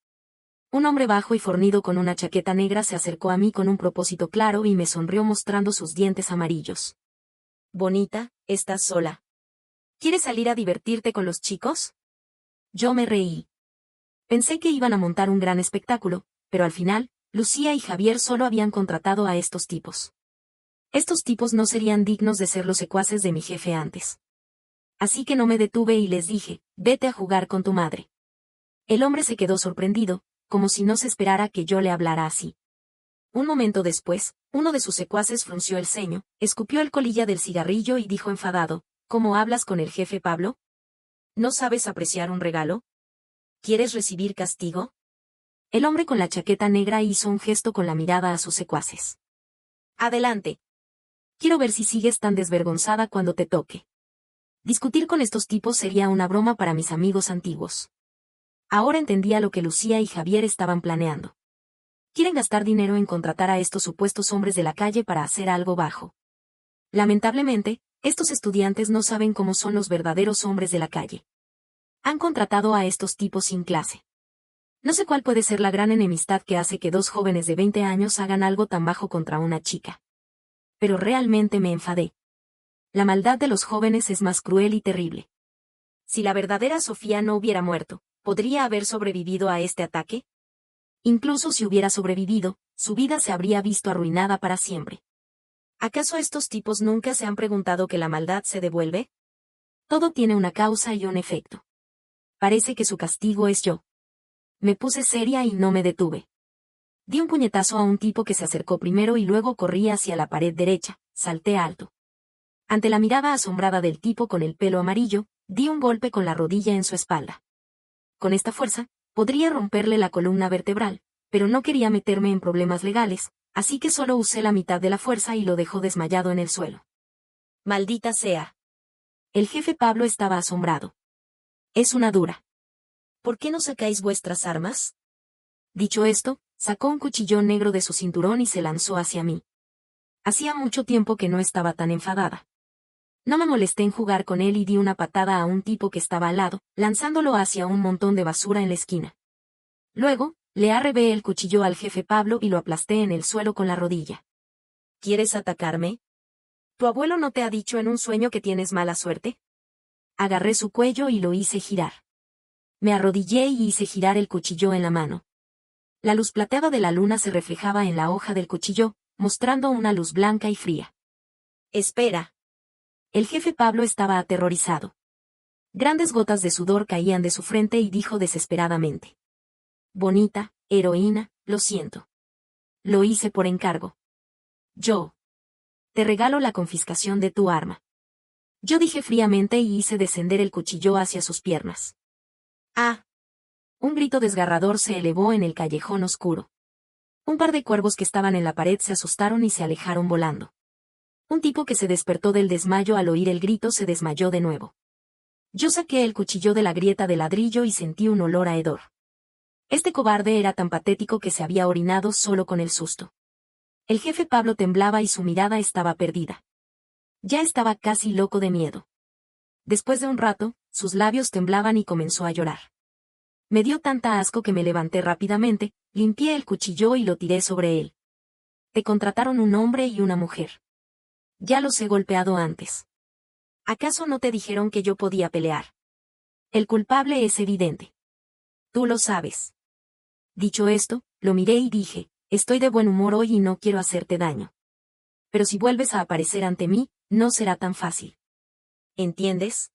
Un hombre bajo y fornido con una chaqueta negra se acercó a mí con un propósito claro y me sonrió mostrando sus dientes amarillos. Bonita, ¿estás sola? ¿Quieres salir a divertirte con los chicos? Yo me reí. Pensé que iban a montar un gran espectáculo, pero al final, Lucía y Javier solo habían contratado a estos tipos. Estos tipos no serían dignos de ser los secuaces de mi jefe antes. Así que no me detuve y les dije: vete a jugar con tu madre. El hombre se quedó sorprendido, como si no se esperara que yo le hablara así. Un momento después, uno de sus secuaces frunció el ceño, escupió el colilla del cigarrillo y dijo enfadado: ¿Cómo hablas con el jefe, Pablo? ¿No sabes apreciar un regalo? ¿Quieres recibir castigo? El hombre con la chaqueta negra hizo un gesto con la mirada a sus secuaces. Adelante. Quiero ver si sigues tan desvergonzada cuando te toque. Discutir con estos tipos sería una broma para mis amigos antiguos. Ahora entendía lo que Lucía y Javier estaban planeando. Quieren gastar dinero en contratar a estos supuestos hombres de la calle para hacer algo bajo. Lamentablemente, estos estudiantes no saben cómo son los verdaderos hombres de la calle. Han contratado a estos tipos sin clase. No sé cuál puede ser la gran enemistad que hace que 2 jóvenes de 20 años hagan algo tan bajo contra una chica. Pero realmente me enfadé. La maldad de los jóvenes es más cruel y terrible. Si la verdadera Sofía no hubiera muerto, ¿podría haber sobrevivido a este ataque? Incluso si hubiera sobrevivido, su vida se habría visto arruinada para siempre. ¿Acaso estos tipos nunca se han preguntado que la maldad se devuelve? Todo tiene una causa y un efecto. Parece que su castigo es yo. Me puse seria y no me detuve. Di un puñetazo a un tipo que se acercó primero y luego corrí hacia la pared derecha, salté alto. Ante la mirada asombrada del tipo con el pelo amarillo, di un golpe con la rodilla en su espalda. Con esta fuerza, podría romperle la columna vertebral, pero no quería meterme en problemas legales, así que solo usé la mitad de la fuerza y lo dejó desmayado en el suelo. Maldita sea. El jefe Pablo estaba asombrado. Es una dura. ¿Por qué no sacáis vuestras armas? Dicho esto, sacó un cuchillón negro de su cinturón y se lanzó hacia mí. Hacía mucho tiempo que no estaba tan enfadada. No me molesté en jugar con él y di una patada a un tipo que estaba al lado, lanzándolo hacia un montón de basura en la esquina. Luego, le arrebé el cuchillo al jefe Pablo y lo aplasté en el suelo con la rodilla. ¿Quieres atacarme? ¿Tu abuelo no te ha dicho en un sueño que tienes mala suerte? Agarré su cuello y lo hice girar. Me arrodillé y hice girar el cuchillo en la mano. La luz plateada de la luna se reflejaba en la hoja del cuchillo, mostrando una luz blanca y fría. Espera. El jefe Pablo estaba aterrorizado. Grandes gotas de sudor caían de su frente y dijo desesperadamente. Bonita, heroína, lo siento. Lo hice por encargo. Yo. Te regalo la confiscación de tu arma. Yo dije fríamente y hice descender el cuchillo hacia sus piernas. ¡Ah! Un grito desgarrador se elevó en el callejón oscuro. Un par de cuervos que estaban en la pared se asustaron y se alejaron volando. Un tipo que se despertó del desmayo al oír el grito se desmayó de nuevo. Yo saqué el cuchillo de la grieta de ladrillo y sentí un olor a hedor. Este cobarde era tan patético que se había orinado solo con el susto. El jefe Pablo temblaba y su mirada estaba perdida. Ya estaba casi loco de miedo. Después de un rato, sus labios temblaban y comenzó a llorar. Me dio tanta asco que me levanté rápidamente, limpié el cuchillo y lo tiré sobre él. Te contrataron un hombre y una mujer. Ya los he golpeado antes. ¿Acaso no te dijeron que yo podía pelear? El culpable es evidente. Tú lo sabes. Dicho esto, lo miré y dije, estoy de buen humor hoy y no quiero hacerte daño. Pero si vuelves a aparecer ante mí, no será tan fácil. ¿Entiendes?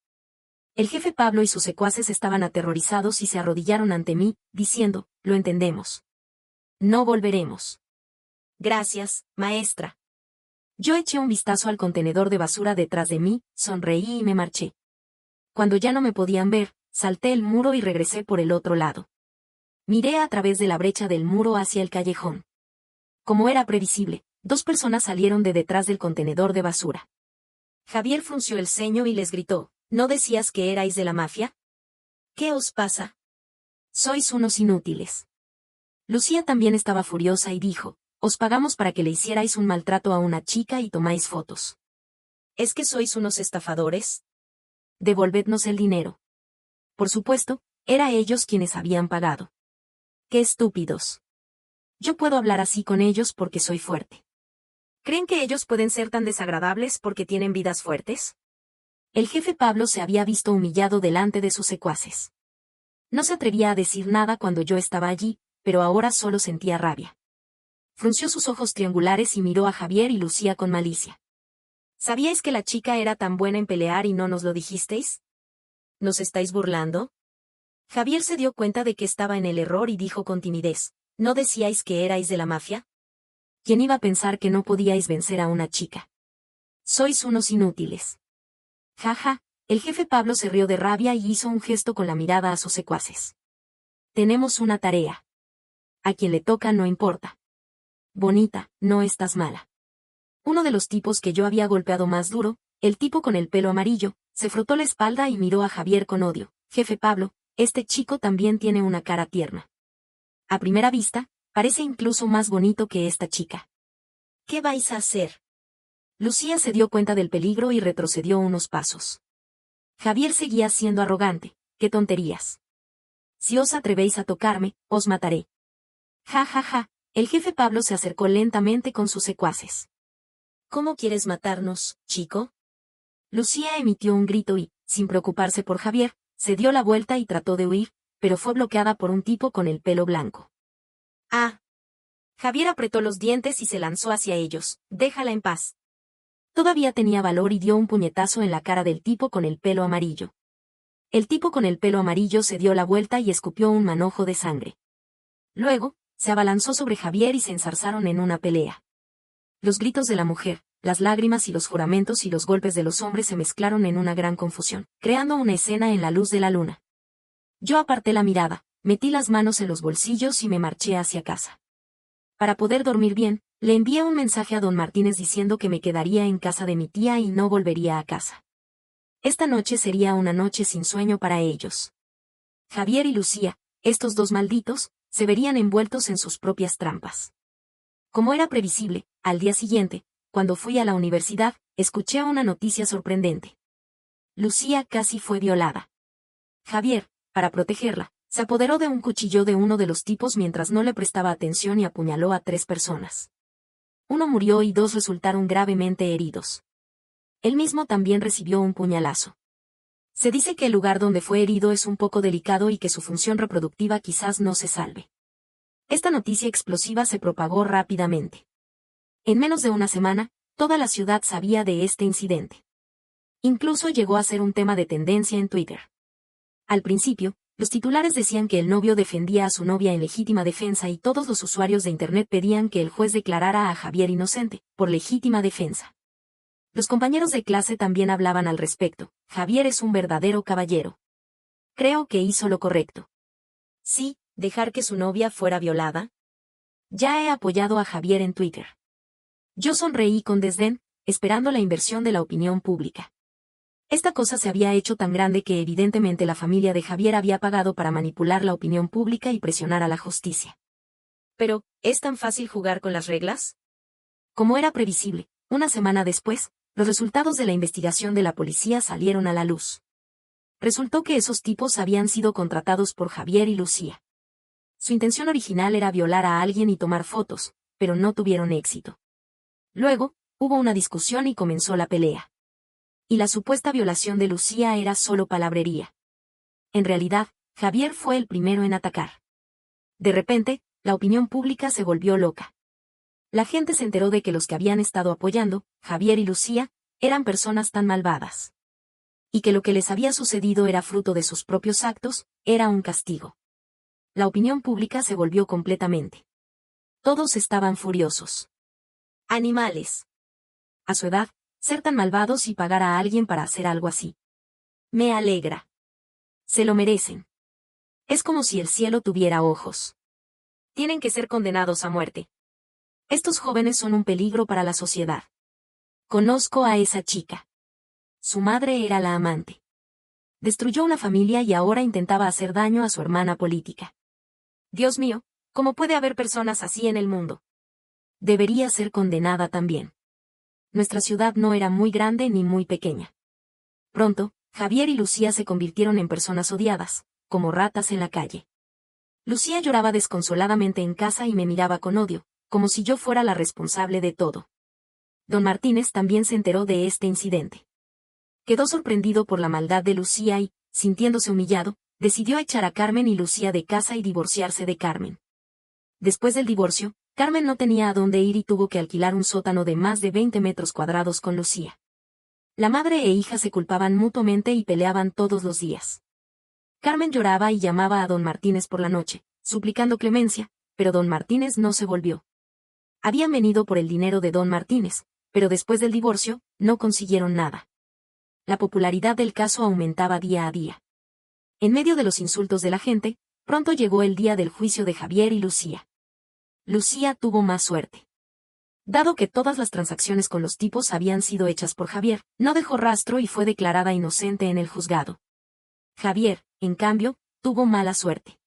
El jefe Pablo y sus secuaces estaban aterrorizados y se arrodillaron ante mí, diciendo, lo entendemos. No volveremos. Gracias, maestra. Yo eché un vistazo al contenedor de basura detrás de mí, sonreí y me marché. Cuando ya no me podían ver, salté el muro y regresé por el otro lado. Miré a través de la brecha del muro hacia el callejón. Como era previsible, dos personas salieron de detrás del contenedor de basura. Javier frunció el ceño y les gritó, ¿no decías que erais de la mafia? ¿Qué os pasa? Sois unos inútiles. Lucía también estaba furiosa y dijo, os pagamos para que le hicierais un maltrato a una chica y tomáis fotos. ¿Es que sois unos estafadores? Devolvednos el dinero. Por supuesto, era ellos quienes habían pagado. ¡Qué estúpidos! Yo puedo hablar así con ellos porque soy fuerte. ¿Creen que ellos pueden ser tan desagradables porque tienen vidas fuertes? El jefe Pablo se había visto humillado delante de sus secuaces. No se atrevía a decir nada cuando yo estaba allí, pero ahora solo sentía rabia. Frunció sus ojos triangulares y miró a Javier y Lucía con malicia. ¿Sabíais que la chica era tan buena en pelear y no nos lo dijisteis? ¿Nos estáis burlando? Javier se dio cuenta de que estaba en el error y dijo con timidez, ¿no decíais que erais de la mafia? ¿Quién iba a pensar que no podíais vencer a una chica? Sois unos inútiles. Jaja, el jefe Pablo se rió de rabia y hizo un gesto con la mirada a sus secuaces. Tenemos una tarea. A quien le toca no importa. Bonita, no estás mala. Uno de los tipos que yo había golpeado más duro, el tipo con el pelo amarillo, se frotó la espalda y miró a Javier con odio. Jefe Pablo, este chico también tiene una cara tierna. A primera vista, parece incluso más bonito que esta chica. ¿Qué vais a hacer? Lucía se dio cuenta del peligro y retrocedió unos pasos. Javier seguía siendo arrogante. ¡Qué tonterías! Si os atrevéis a tocarme, os mataré. Ja ja ja, el jefe Pablo se acercó lentamente con sus secuaces. ¿Cómo quieres matarnos, chico? Lucía emitió un grito y, sin preocuparse por Javier, se dio la vuelta y trató de huir, pero fue bloqueada por un tipo con el pelo blanco. ¡Ah! Javier apretó los dientes y se lanzó hacia ellos. «Déjala en paz». Todavía tenía valor y dio un puñetazo en la cara del tipo con el pelo amarillo. El tipo con el pelo amarillo se dio la vuelta y escupió un manojo de sangre. Luego, se abalanzó sobre Javier y se enzarzaron en una pelea. Los gritos de la mujer, las lágrimas y los juramentos y los golpes de los hombres se mezclaron en una gran confusión, creando una escena en la luz de la luna. Yo aparté la mirada, metí las manos en los bolsillos y me marché hacia casa. Para poder dormir bien, le envié un mensaje a don Martínez diciendo que me quedaría en casa de mi tía y no volvería a casa. Esta noche sería una noche sin sueño para ellos. Javier y Lucía, estos dos malditos, se verían envueltos en sus propias trampas. Como era previsible, al día siguiente, cuando fui a la universidad, escuché una noticia sorprendente. Lucía casi fue violada. Javier, para protegerla, se apoderó de un cuchillo de uno de los tipos mientras no le prestaba atención y apuñaló a 3 personas. Uno murió y 2 resultaron gravemente heridos. Él mismo también recibió un puñalazo. Se dice que el lugar donde fue herido es un poco delicado y que su función reproductiva quizás no se salve. Esta noticia explosiva se propagó rápidamente. En menos de una semana, toda la ciudad sabía de este incidente. Incluso llegó a ser un tema de tendencia en Twitter. Al principio, los titulares decían que el novio defendía a su novia en legítima defensa y todos los usuarios de Internet pedían que el juez declarara a Javier inocente, por legítima defensa. Los compañeros de clase también hablaban al respecto. Javier es un verdadero caballero. Creo que hizo lo correcto. Sí, dejar que su novia fuera violada. Ya he apoyado a Javier en Twitter. Yo sonreí con desdén, esperando la inversión de la opinión pública. Esta cosa se había hecho tan grande que evidentemente la familia de Javier había pagado para manipular la opinión pública y presionar a la justicia. Pero, ¿es tan fácil jugar con las reglas? Como era previsible, una semana después, los resultados de la investigación de la policía salieron a la luz. Resultó que esos tipos habían sido contratados por Javier y Lucía. Su intención original era violar a alguien y tomar fotos, pero no tuvieron éxito. Luego, hubo una discusión y comenzó la pelea. Y la supuesta violación de Lucía era solo palabrería. En realidad, Javier fue el primero en atacar. De repente, la opinión pública se volvió loca. La gente se enteró de que los que habían estado apoyando, Javier y Lucía, eran personas tan malvadas. Y que lo que les había sucedido era fruto de sus propios actos, era un castigo. La opinión pública se volvió completamente. Todos estaban furiosos. Animales. A su edad, ser tan malvados y pagar a alguien para hacer algo así. Me alegra. Se lo merecen. Es como si el cielo tuviera ojos. Tienen que ser condenados a muerte. Estos jóvenes son un peligro para la sociedad. Conozco a esa chica. Su madre era la amante. Destruyó una familia y ahora intentaba hacer daño a su hermana política. Dios mío, ¿cómo puede haber personas así en el mundo? Debería ser condenada también. Nuestra ciudad no era muy grande ni muy pequeña. Pronto, Javier y Lucía se convirtieron en personas odiadas, como ratas en la calle. Lucía lloraba desconsoladamente en casa y me miraba con odio, como si yo fuera la responsable de todo. Don Martínez también se enteró de este incidente. Quedó sorprendido por la maldad de Lucía y, sintiéndose humillado, decidió echar a Carmen y Lucía de casa y divorciarse de Carmen. Después del divorcio, Carmen no tenía a dónde ir y tuvo que alquilar un sótano de más de 20 metros cuadrados con Lucía. La madre e hija se culpaban mutuamente y peleaban todos los días. Carmen lloraba y llamaba a don Martínez por la noche, suplicando clemencia, pero don Martínez no se volvió. Habían venido por el dinero de don Martínez, pero después del divorcio, no consiguieron nada. La popularidad del caso aumentaba día a día. En medio de los insultos de la gente, pronto llegó el día del juicio de Javier y Lucía. Lucía tuvo más suerte. Dado que todas las transacciones con los tipos habían sido hechas por Javier, no dejó rastro y fue declarada inocente en el juzgado. Javier, en cambio, tuvo mala suerte.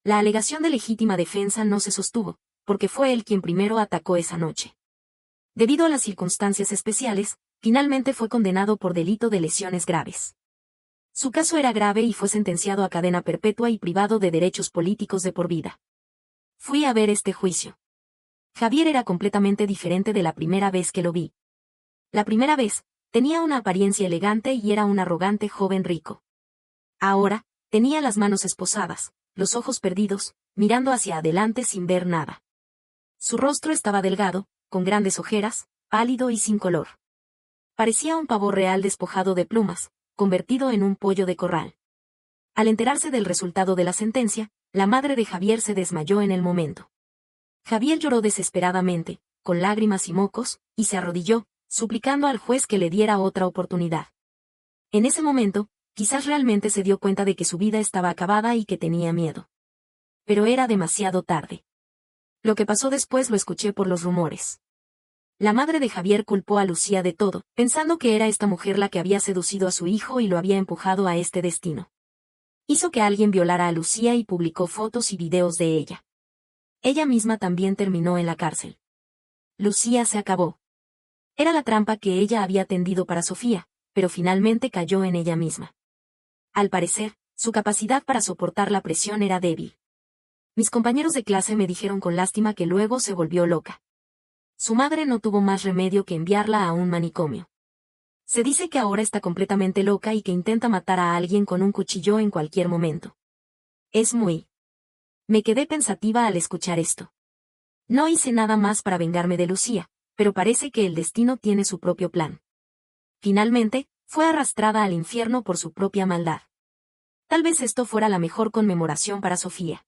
La alegación de legítima defensa no se sostuvo, porque fue él quien primero atacó esa noche. Debido a las circunstancias especiales, finalmente fue condenado por delito de lesiones graves. Su caso era grave y fue sentenciado a cadena perpetua y privado de derechos políticos de por vida. Fui a ver este juicio. Javier era completamente diferente de la primera vez que lo vi. La primera vez, Tenía una apariencia elegante y era un arrogante joven rico. Ahora, tenía las manos esposadas, los ojos perdidos, mirando hacia adelante sin ver nada. Su rostro estaba delgado, con grandes ojeras, pálido y sin color. Parecía un pavo real despojado de plumas, convertido en un pollo de corral. Al enterarse del resultado de la sentencia, la madre de Javier se desmayó en el momento. Javier lloró desesperadamente, con lágrimas y mocos, y se arrodilló, suplicando al juez que le diera otra oportunidad. En ese momento, quizás realmente se dio cuenta de que su vida estaba acabada y que tenía miedo. Pero era demasiado tarde. Lo que pasó después lo escuché por los rumores. La madre de Javier culpó a Lucía de todo, pensando que era esta mujer la que había seducido a su hijo y lo había empujado a este destino. Hizo que alguien violara a Lucía y publicó fotos y videos de ella. Ella misma también terminó en la cárcel. Lucía se acabó. Era la trampa que ella había tendido para Sofía, pero finalmente cayó en ella misma. Al parecer, su capacidad para soportar la presión era débil. Mis compañeros de clase me dijeron con lástima que luego se volvió loca. Su madre no tuvo más remedio que enviarla a un manicomio. Se dice que ahora está completamente loca y que intenta matar a alguien con un cuchillo en cualquier momento. Es muy... Me quedé pensativa al escuchar esto. No hice nada más para vengarme de Lucía, pero parece que el destino tiene su propio plan. Finalmente, fue arrastrada al infierno por su propia maldad. Tal vez esto fuera la mejor conmemoración para Sofía.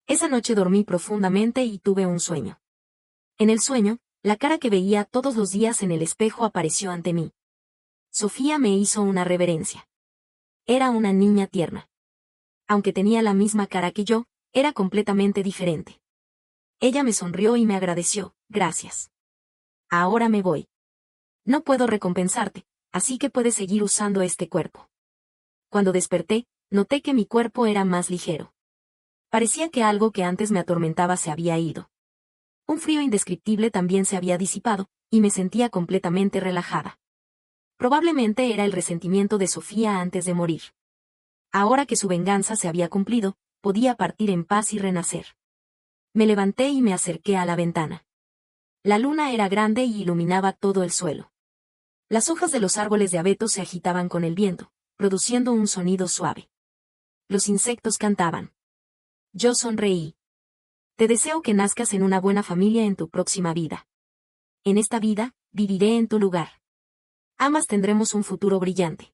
Esa noche dormí profundamente y tuve un sueño. En el sueño, la cara que veía todos los días en el espejo apareció ante mí. Sofía me hizo una reverencia. Era una niña tierna. Aunque tenía la misma cara que yo, era completamente diferente. Ella me sonrió y me agradeció, gracias. Ahora me voy. No puedo recompensarte, así que puedes seguir usando este cuerpo. Cuando desperté, noté que mi cuerpo era más ligero. Parecía que algo que antes me atormentaba se había ido. Un frío indescriptible también se había disipado, y me sentía completamente relajada. Probablemente era el resentimiento de Sofía antes de morir. Ahora que su venganza se había cumplido, podía partir en paz y renacer. Me levanté y me acerqué a la ventana. La luna era grande y iluminaba todo el suelo. Las hojas de los árboles de abeto se agitaban con el viento, produciendo un sonido suave. Los insectos cantaban. Yo sonreí. Te deseo que nazcas en una buena familia en tu próxima vida. En esta vida, viviré en tu lugar. Ambas tendremos un futuro brillante.